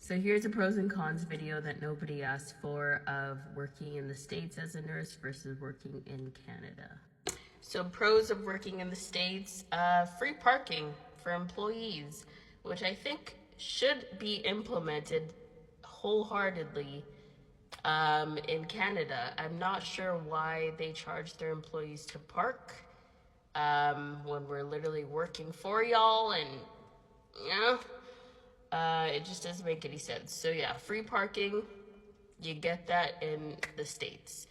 So here's a pros and cons video that nobody asked for of working in the States as a nurse versus working in Canada. So pros of working in the States, free parking for employees, which I think should be implemented wholeheartedly in Canada. I'm not sure why they charge their employees to park when we're literally working for y'all, and it just doesn't make any sense. So yeah, free parking, you get that in the States.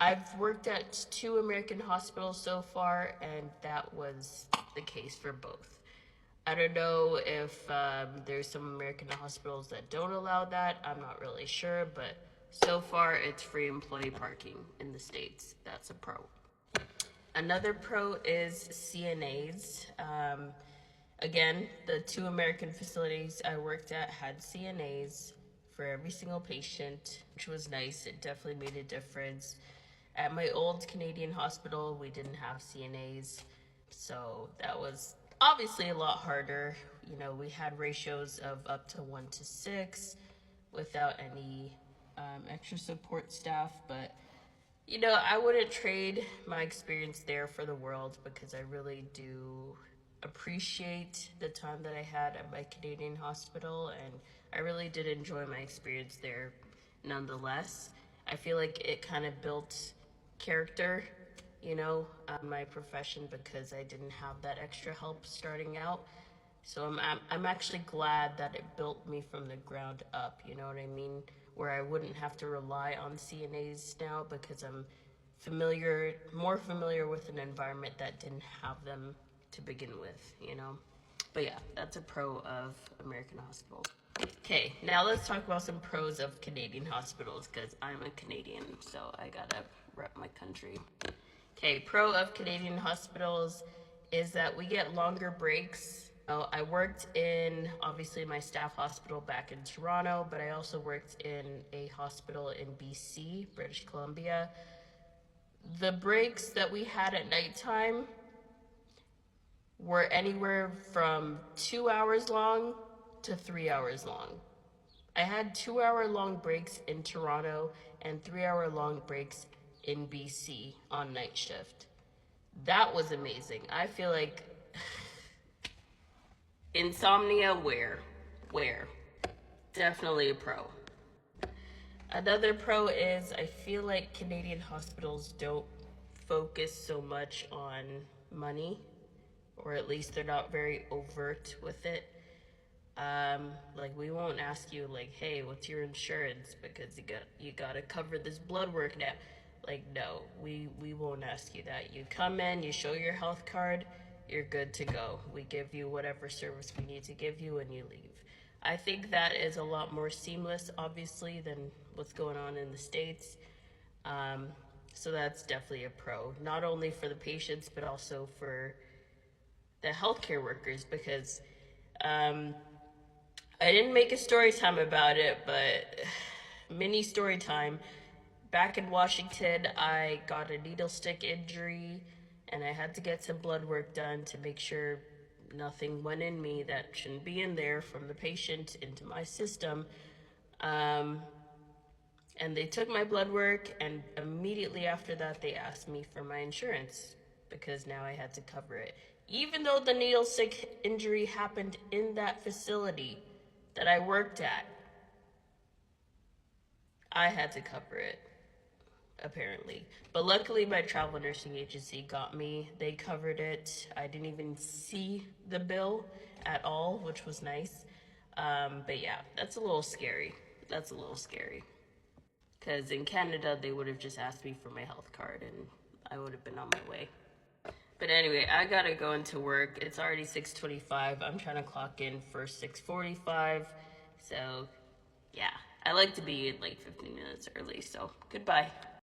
I've worked at 2 American hospitals so far, and that was the case for both. I don't know if there's some American hospitals that don't allow that. I'm not really sure, but so far it's free employee parking in the States. That's a pro. Another pro is CNAs. Again, the 2 American facilities I worked at had CNAs for every single patient, which was nice. It definitely made a difference. At my old Canadian hospital, we didn't have CNAs, so that was obviously a lot harder. You know, we had ratios of up to 1-6 without any extra support staff, but you know, I wouldn't trade my experience there for the world, because I really do appreciate the time that I had at my Canadian hospital, and I really did enjoy my experience there nonetheless. I feel like it kind of built character, you know, my profession, because I didn't have that extra help starting out. So I'm actually glad that it built me from the ground up, you know what I mean? Where I wouldn't have to rely on CNAs now, because I'm more familiar with an environment that didn't have them to begin with, you know? But yeah, that's a pro of American hospitals. Okay, now let's talk about some pros of Canadian hospitals, because I'm a Canadian, so I gotta rep my country. Okay, pro of Canadian hospitals is that we get longer breaks. I worked in, obviously, my staff hospital back in Toronto, but I also worked in a hospital in BC, British Columbia. The breaks that we had at nighttime were anywhere from 2 hours long to 3 hours long. I had 2-hour long breaks in Toronto and 3-hour long breaks in BC on night shift. That was amazing. I feel like insomnia, where? Definitely a pro. Another pro is I feel like Canadian hospitals don't focus so much on money, or at least they're not very overt with it. Like, we won't ask you, like, hey, what's your insurance, because you gotta cover this blood work now. Like, no, we won't ask you that. You come in, you show your health card, you're good to go. We give you whatever service we need to give you, and you leave. I think that is a lot more seamless, obviously, than what's going on in the States. So that's definitely a pro, not only for the patients, but also for the healthcare workers, because I didn't make a story time about it, but mini story time. Back in Washington, I got a needle stick injury, and I had to get some blood work done to make sure nothing went in me that shouldn't be in there from the patient into my system. And they took my blood work, and immediately after that, they asked me for my insurance, because now I had to cover it. Even though the needle stick injury happened in that facility that I worked at, I had to cover it, apparently. But luckily, my travel nursing agency got me. They covered it. I didn't even see the bill at all, which was nice. But yeah, that's a little scary. Because in Canada, they would have just asked me for my health card, and I would have been on my way. But anyway, I gotta go into work. It's already 6:25. I'm trying to clock in for 6:45. So yeah, I like to be like 15 minutes early. So goodbye.